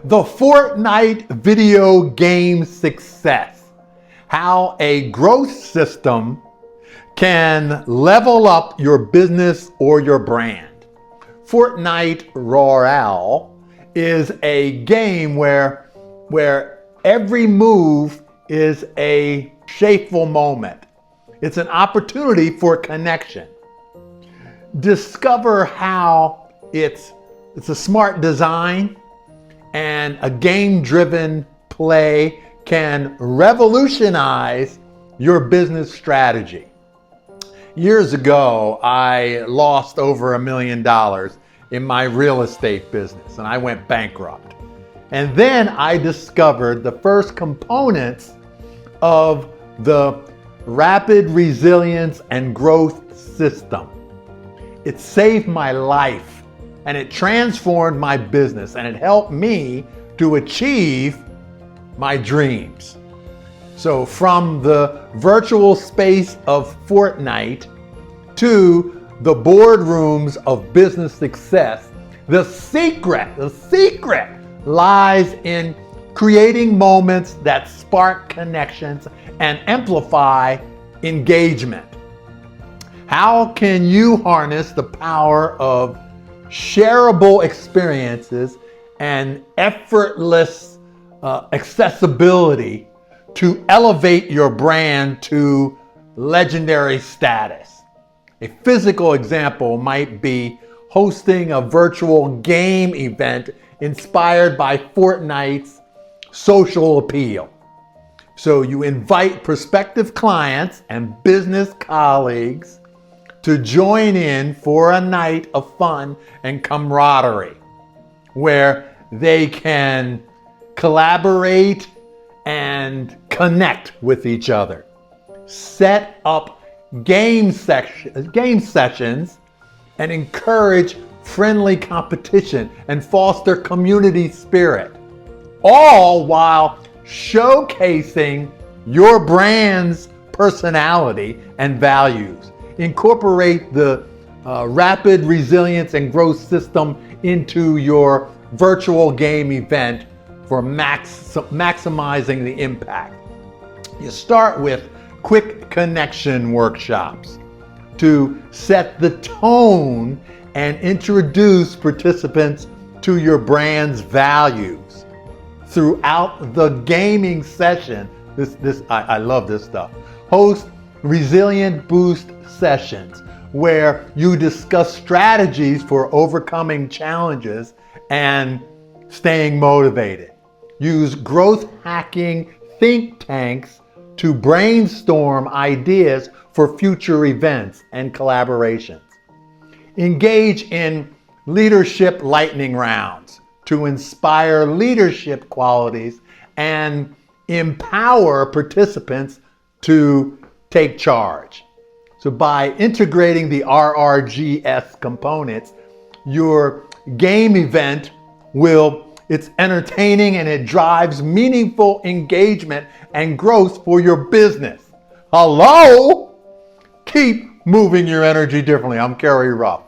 The Fortnite video game success. How a growth system can level up your business or your brand. Fortnite Royale is a game where every move is a shameful moment. It's an opportunity for connection. Discover how it's a smart design and a game-driven play can revolutionize your business strategy. Years ago, I lost over $1 million in my real estate business and I went bankrupt. And then I discovered the first components of the rapid resilience and growth system. It saved my life and it transformed my business and it helped me to achieve my dreams. So from the virtual space of Fortnite to the boardrooms of business success, the secret lies in creating moments that spark connections and amplify engagement. How can you harness the power of shareable experiences and effortless accessibility to elevate your brand to legendary status? A physical example might be hosting a virtual game event inspired by Fortnite's social appeal. So you invite prospective clients and business colleagues to join in for a night of fun and camaraderie where they can collaborate and connect with each other. Set up game sessions and encourage friendly competition and foster community spirit, all while showcasing your brand's personality and values. Incorporate the rapid resilience and growth system into your virtual game event for maximizing the impact. You start with quick connection workshops to set the tone and introduce participants to your brand's values. Throughout the gaming session, I love this stuff. Host resilient boost sessions where you discuss strategies for overcoming challenges and staying motivated. Use growth hacking think tanks to brainstorm ideas for future events and collaborations. Engage in leadership lightning rounds to inspire leadership qualities and empower participants to take charge. So by integrating the RRGS components, your game event it's entertaining and it drives meaningful engagement and growth for your business. Hello? Keep moving your energy differently. I'm Kerry Ruff.